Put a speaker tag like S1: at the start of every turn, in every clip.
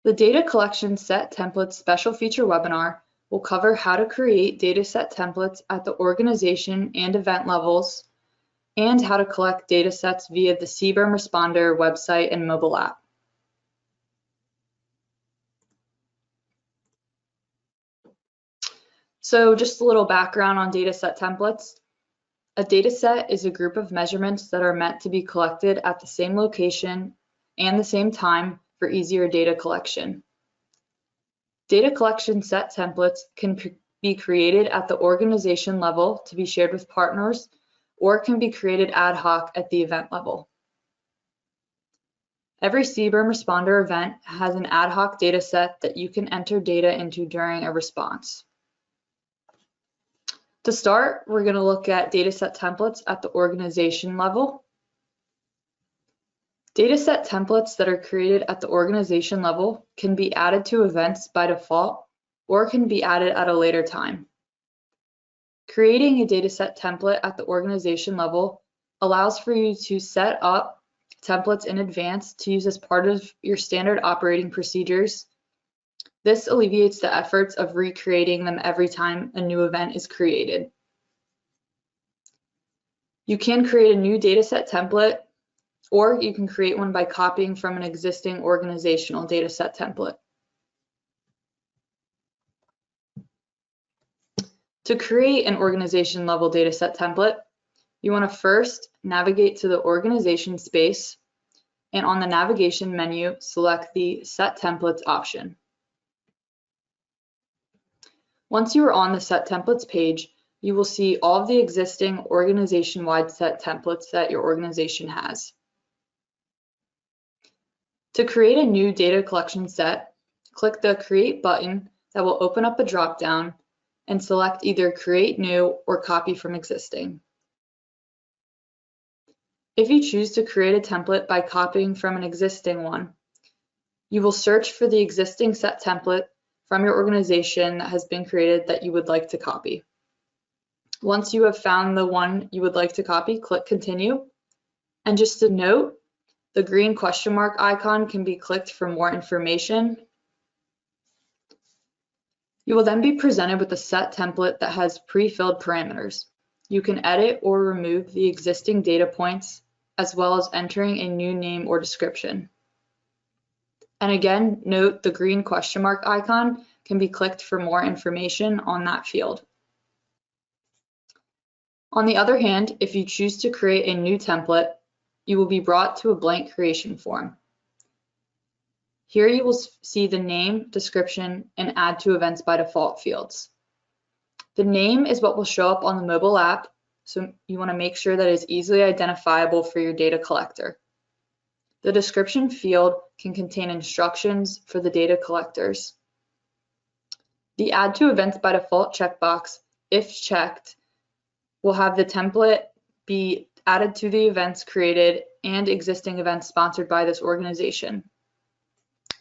S1: The Data Collection Set Templates Special Feature webinar will cover how to create dataset templates at the organization and event levels, and how to collect datasets via the CBRNResponder website and mobile app. So just a little background on dataset templates. A dataset is a group of measurements that are meant to be collected at the same location and the same time for easier data collection. Data collection set templates can be created at the organization level to be shared with partners, or can be created ad hoc at the event level. Every CBRNResponder event has an ad hoc data set that you can enter data into during a response. To start, we're going to look at dataset templates at the organization level. Dataset templates that are created at the organization level can be added to events by default, or can be added at a later time. Creating a dataset template at the organization level allows for you to set up templates in advance to use as part of your standard operating procedures. This alleviates the efforts of recreating them every time a new event is created. You can create a new dataset template, or you can create one by copying from an existing organizational dataset template. To create an organization level dataset template, you want to first navigate to the organization space, and on the navigation menu, select the Set Templates option. Once you are on the Set Templates page, you will see all of the existing organization-wide set templates that your organization has. To create a new data collection set, click the Create button that will open up a drop-down and select either Create New or Copy from Existing. If you choose to create a template by copying from an existing one, you will search for the existing set template from your organization that has been created that you would like to copy. Once you have found the one you would like to copy, click Continue. And just a note, the green question mark icon can be clicked for more information. You will then be presented with a set template that has pre-filled parameters. You can edit or remove the existing data points, as well as entering a new name or description. And again, note the green question mark icon can be clicked for more information on that field. On the other hand, if you choose to create a new template, you will be brought to a blank creation form. Here you will see the name, description, and add to events by default fields. The name is what will show up on the mobile app, so you want to make sure that it is easily identifiable for your data collector. The description field can contain instructions for the data collectors. The Add to Events by Default checkbox, if checked, will have the template be added to the events created and existing events sponsored by this organization.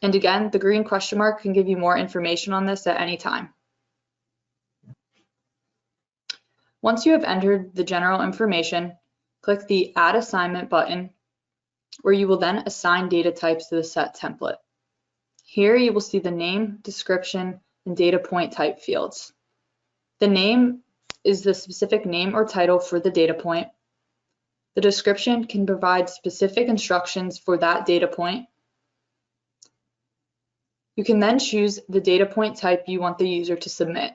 S1: And again, the green question mark can give you more information on this at any time. Once you have entered the general information, click the Add Assignment button, where you will then assign data types to the set template. Here you will see the name, description, and data point type fields. The name is the specific name or title for the data point. The description can provide specific instructions for that data point. You can then choose the data point type you want the user to submit.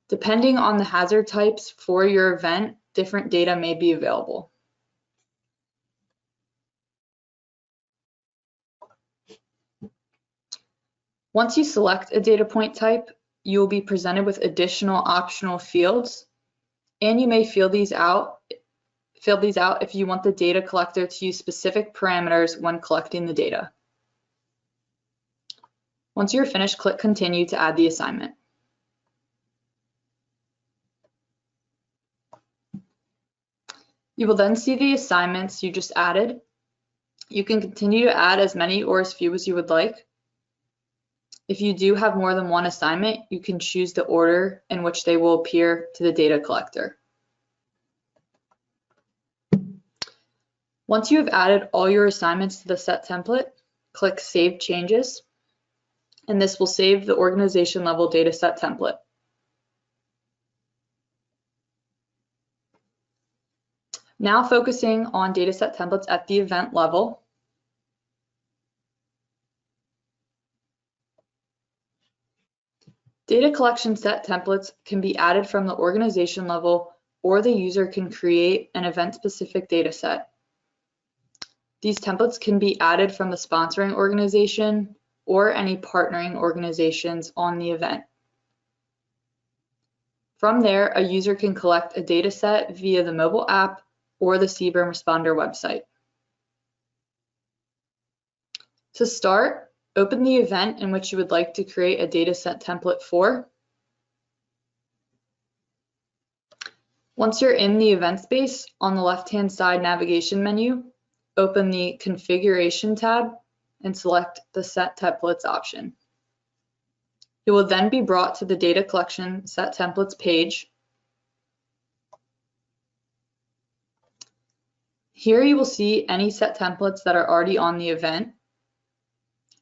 S1: Depending on the hazard types for your event, different data may be available. Once you select a data point type, you will be presented with additional optional fields, and you may fill these out if you want the data collector to use specific parameters when collecting the data. Once you're finished, click Continue to add the assignment. You will then see the assignments you just added. You can continue to add as many or as few as you would like. If you do have more than one assignment, you can choose the order in which they will appear to the data collector. Once you have added all your assignments to the set template, click Save Changes. and this will save the organization level dataset template. Now focusing on dataset templates at the event level. Data collection set templates can be added from the organization level, or the user can create an event-specific dataset. These templates can be added from the sponsoring organization or any partnering organizations on the event. From there, a user can collect a dataset via the mobile app or the CBRNResponder website. To start, open the event in which you would like to create a dataset template for. Once you're in the event space, on the left-hand side navigation menu, open the Configuration tab and select the Set Templates option. You will then be brought to the Data Collection Set Templates page. Here you will see any set templates that are already on the event.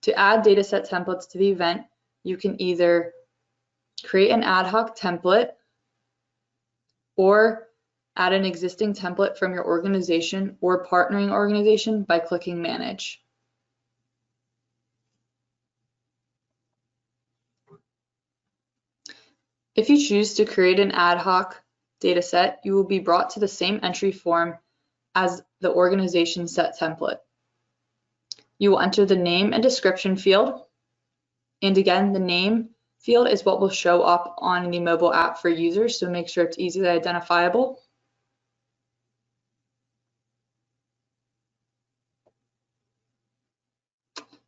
S1: To add dataset templates to the event, you can either create an ad hoc template or add an existing template from your organization or partnering organization by clicking Manage. If you choose to create an ad hoc dataset, you will be brought to the same entry form as the organization set template. You will enter the name and description field, and again, the name field is what will show up on the mobile app for users, so make sure it's easily identifiable.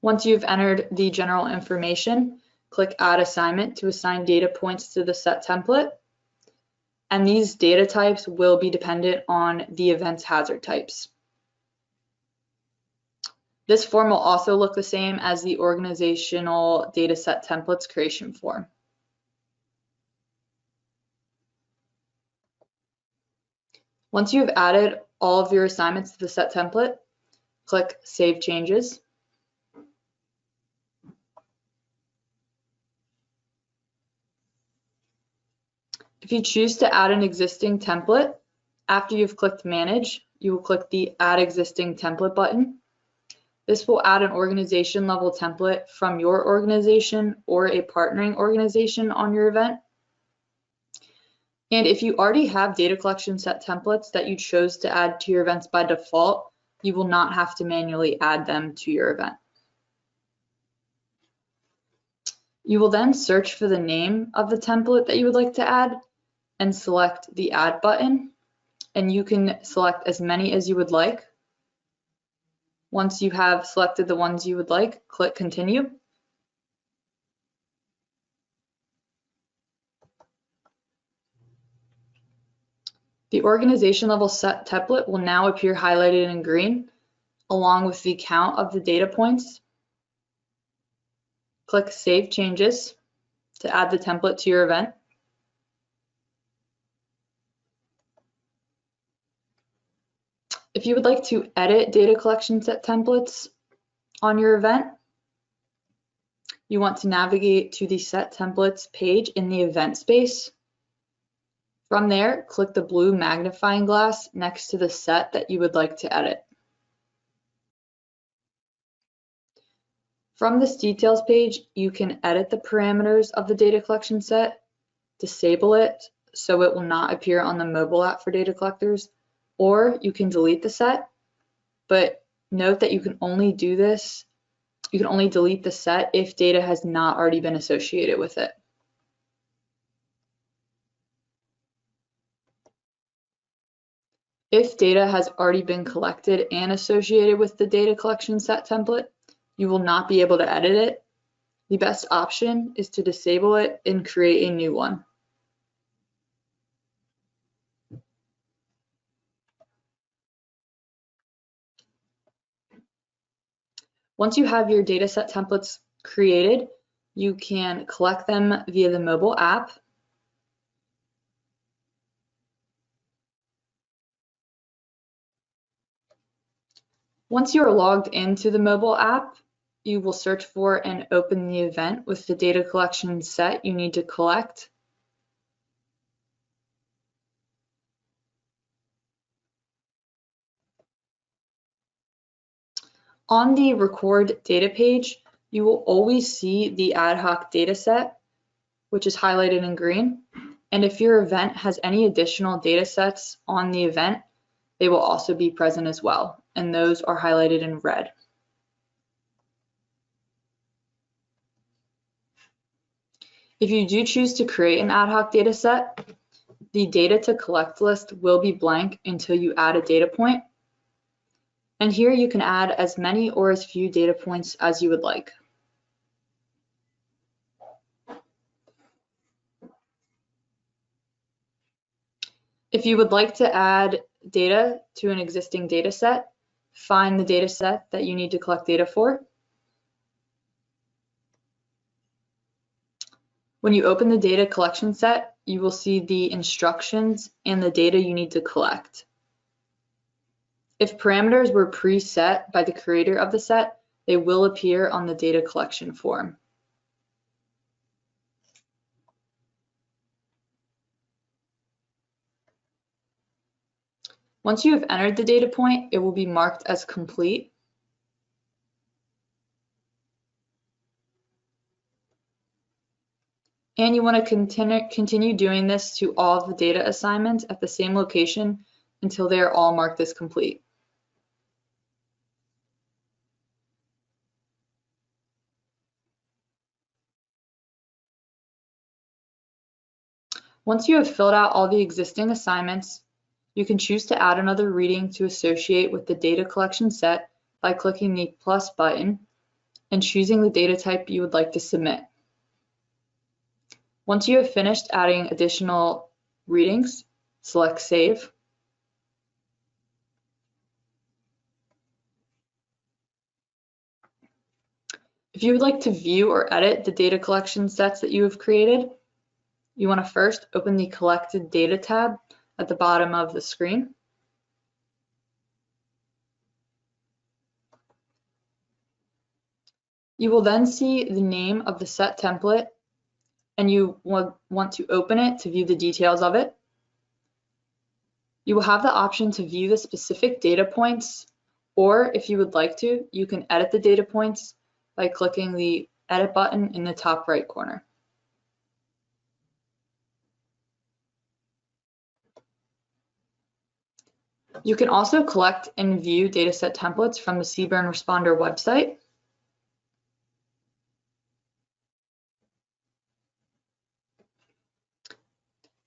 S1: Once you've entered the general information, click Add Assignment to assign data points to the set template. And these data types will be dependent on the event's hazard types. This form will also look the same as the organizational dataset templates creation form. Once you've added all of your assignments to the set template, click Save Changes. If you choose to add an existing template, after you've clicked Manage, you will click the Add Existing Template button. This will add an organization level template from your organization or a partnering organization on your event. And if you already have data collection set templates that you chose to add to your events by default, you will not have to manually add them to your event. You will then search for the name of the template that you would like to add and select the Add button, and you can select as many as you would like. Once you have selected the ones you would like, click Continue. The organization level set template will now appear highlighted in green, along with the count of the data points. Click Save Changes to add the template to your event. If you would like to edit data collection set templates on your event, you want to navigate to the Set Templates page in the event space. From there, click the blue magnifying glass next to the set that you would like to edit. From this Details page, you can edit the parameters of the data collection set, disable it so it will not appear on the mobile app for data collectors, or you can delete the set, but note that you can only do this, you can only delete the set if data has not already been associated with it. If data has already been collected and associated with the data collection set template, you will not be able to edit it. The best option is to disable it and create a new one. Once you have your dataset templates created, you can collect them via the mobile app. Once you are logged into the mobile app, you will search for and open the event with the data collection set you need to collect. On the record data page, you will always see the ad hoc data set, which is highlighted in green. And if your event has any additional data sets on the event, they will also be present as well, and those are highlighted in red. If you do choose to create an ad hoc data set, the data to collect list will be blank until you add a data point. And here you can add as many or as few data points as you would like. If you would like to add data to an existing data set, find the data set that you need to collect data for. When you open the data collection set, you will see the instructions and the data you need to collect. If parameters were preset by the creator of the set, they will appear on the data collection form. Once you have entered the data point, it will be marked as complete. And you want to continue doing this to all of the data assignments at the same location until they are all marked as complete. Once you have filled out all the existing assignments, you can choose to add another reading to associate with the data collection set by clicking the plus button and choosing the data type you would like to submit. Once you have finished adding additional readings, select Save. If you would like to view or edit the data collection sets that you have created, you want to first open the Collected Data tab at the bottom of the screen. You will then see the name of the set template, and you want to open it to view the details of it. You will have the option to view the specific data points, or if you would like to, you can edit the data points by clicking the Edit button in the top right corner. You can also collect and view dataset templates from the CBRNResponder website.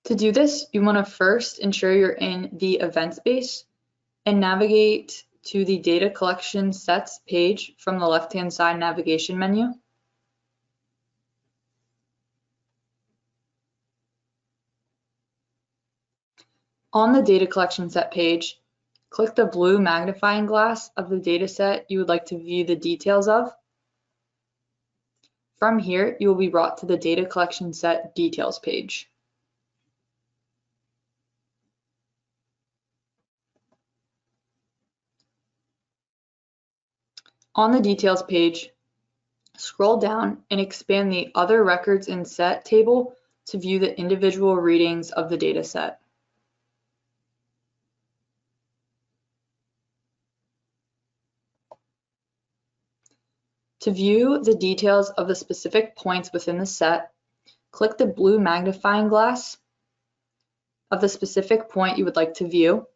S1: To do this, you want to first ensure you're in the event space and navigate to the data collection sets page from the left-hand side navigation menu. On the data collection set page, click the blue magnifying glass of the dataset you would like to view the details of. From here, you will be brought to the data collection set details page. On the details page, scroll down and expand the Other Records in Set table to view the individual readings of the dataset. To view the details of the specific points within the set, click the blue magnifying glass of the specific point you would like to view.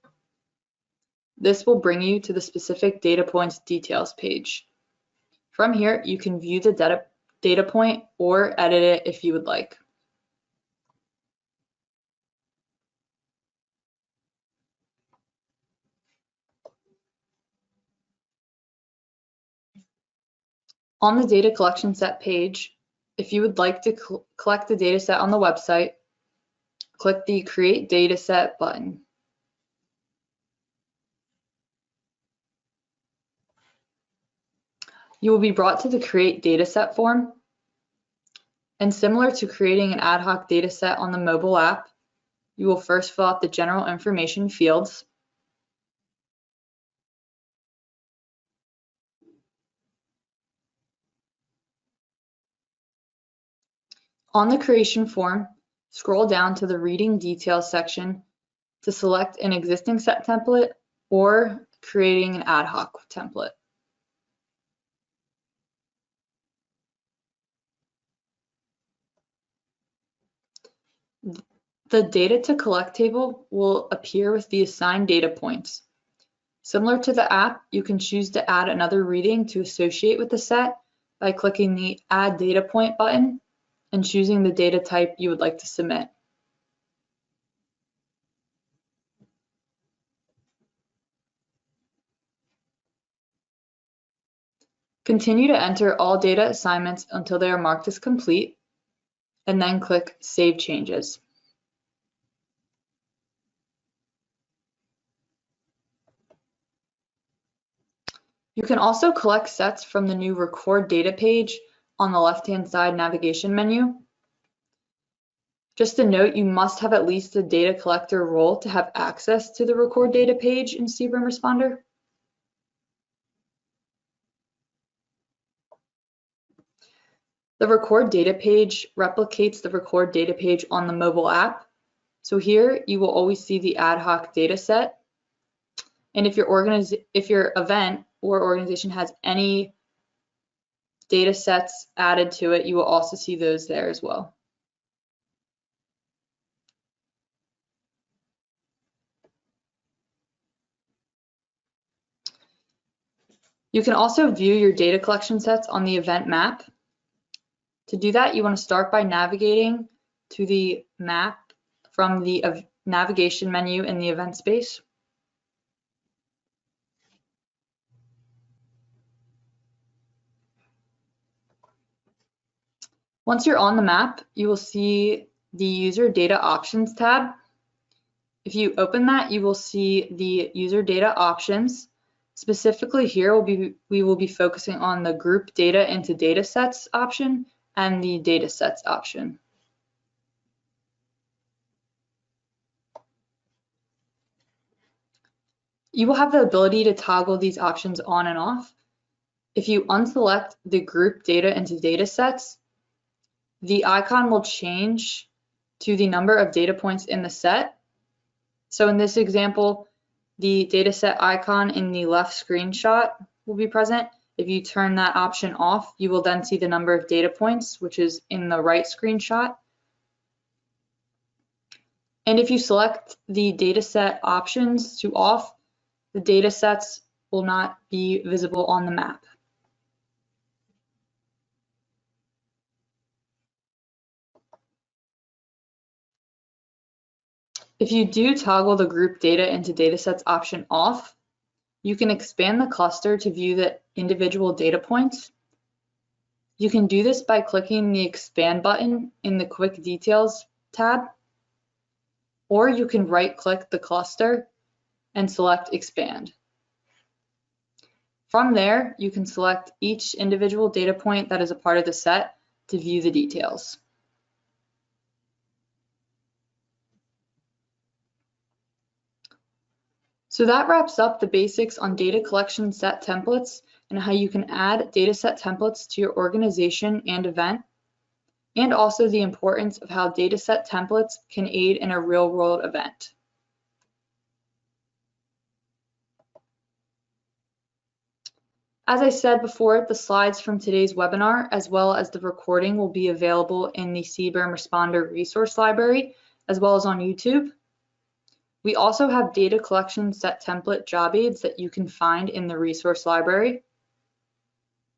S1: This will bring you to the specific data points details page. From here, you can view the data point or edit it if you would like. On the data collection set page, if you would like to collect the data set on the website, click the Create Dataset button. You will be brought to the Create Dataset form, and similar to creating an ad hoc dataset on the mobile app, you will first fill out the general information fields. On the creation form, scroll down to the Reading Details section to select an existing set template or creating an ad hoc template. The Data to Collect table will appear with the assigned data points. Similar to the app, you can choose to add another reading to associate with the set by clicking the Add Data Point button and choosing the data type you would like to submit. Continue to enter all data assignments until they are marked as complete, and then click Save Changes. You can also collect sets from the new Record Data page on the left-hand side navigation menu. Just a note, you must have at least a data collector role to have access to the Record Data page in CBRNResponder. The Record Data page replicates the Record Data page on the mobile app. So here you will always see the ad hoc data set. And if your event or organization has any data sets added to it, you will also see those there as well. You can also view your data collection sets on the event map. To do that, you want to start by navigating to the map from the navigation menu in the event space. Once you're on the map, you will see the User Data Options tab. If you open that, you will see the User Data Options. Specifically here, we will be focusing on the Group Data into Datasets option and the Datasets option. You will have the ability to toggle these options on and off. If you unselect the Group Data into Datasets, the icon will change to the number of data points in the set. So in this example, the dataset icon in the left screenshot will be present. If you turn that option off, you will then see the number of data points, which is in the right screenshot. And if you select the dataset options to off, the datasets will not be visible on the map. If you do toggle the Group Data into Datasets option off, you can expand the cluster to view the individual data points. You can do this by clicking the Expand button in the Quick Details tab, or you can right-click the cluster and select Expand. From there, you can select each individual data point that is a part of the set to view the details. So that wraps up the basics on data collection set templates and how you can add data set templates to your organization and event, and also the importance of how data set templates can aid in a real-world event. As I said before, the slides from today's webinar, as well as the recording, will be available in the CBRNResponder resource library, as well as on YouTube. We also have data collection set template job aids that you can find in the resource library.